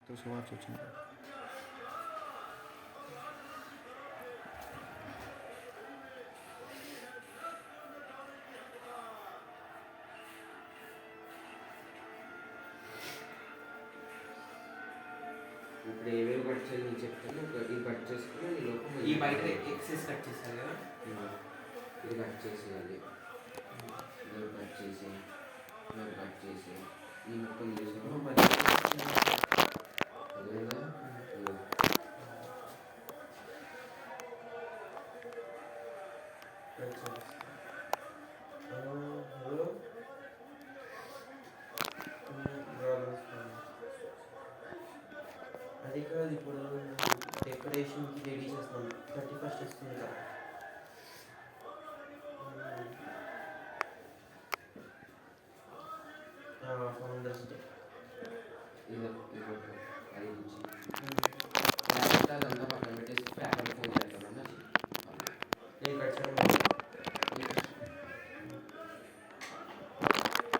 तो सुबह सोचना ఇప్పుడు ఏవేవి కట్ చేయాలి నేను చెప్తాను. ఇది కట్ చేసుకుని ఈ లోపల ఈ బయట ఎక్సెస్ కట్ చేస్తారు కదా, ఇది కట్ చేసేయాలి. ఇది కట్ చేసి ఇది కట్ చేసి ఈ ముక్కలు చేసాము. అదేనా అది కాదు, ఇప్పుడు డెకరేషన్కి రెడీ చేస్తాం. 31st వస్తుంది కదా, ఫౌండర్స్ డే. ఇది అది నుంచి లేకపోతే అదంతా పక్కన పెట్టేసి పేపర్ ఫోన్ చేద్దామన్నా నేను కట్ చేయడం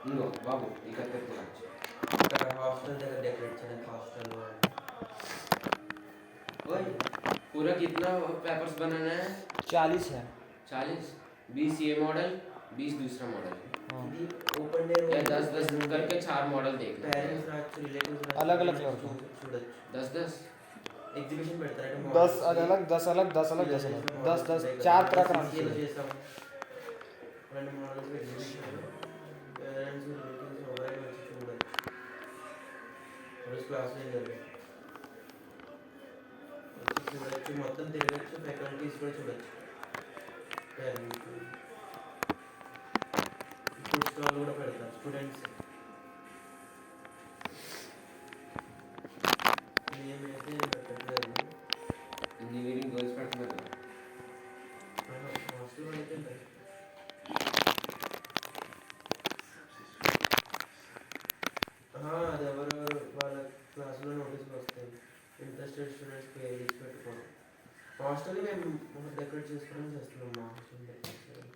ఇంకో బాబు ఈ కత్తితో కట్ ఇక్కడ హాస్టల్ దగ్గర డెకరేట్ చేయడానికి హాస్టల్లో. ओए पूरा कितना पेपर्स बनाना है? 40 है 40. 20 ये मॉडल, 20 दूसरा मॉडल. ఇది ఓపెన్ డే या 10-10 करके 4 मॉडल देखना. పేరెంట్స్ రావచ్చు, రిలేటివ్స్ अलग अलग कलर का చూడొచ్చు. 10-10 ఎగ్జిబిషన్ పెడతారంటే 10 अलग 10 अलग 10 अलग 10 अलग 10 10 4 तरह का CCA లో చేస్తాం. రెండు మోడల్స్ ఎగ్జిబిషన్, పేరెంట్స్ రిలేటివ్స్ ఎవరైనా వచ్చి చూడొచ్చు. రోజు క్లాస్లో వెళ్ళాలి, చూడొచ్చు, మొత్తం తిరగచ్చు. ఫ్యాకల్టీస్ కూడా చూడొచ్చు. పేరెంట్స్ ఫుడ్ స్టాల్ కూడా పెడతారు స్టూడెంట్స్. మేమైతే పెట్టట్లేదు, इंजीनियरिंग गर्ल्स पढ़ना है. హాస్టల్లో అయితే ఉంటాయి. అది ఎవరు వాళ్ళ క్లాసులో నోటీసులు వస్తాయి. ఇంట్రెస్టెడ్ స్టూడెంట్స్ పేరు తీసి పెట్టుకోవడం. హాస్టల్ మేము డెకరేట్ చేసుకోవడం చేస్తున్నాం. మా హాస్టల్ డెకరేట్ చేయడం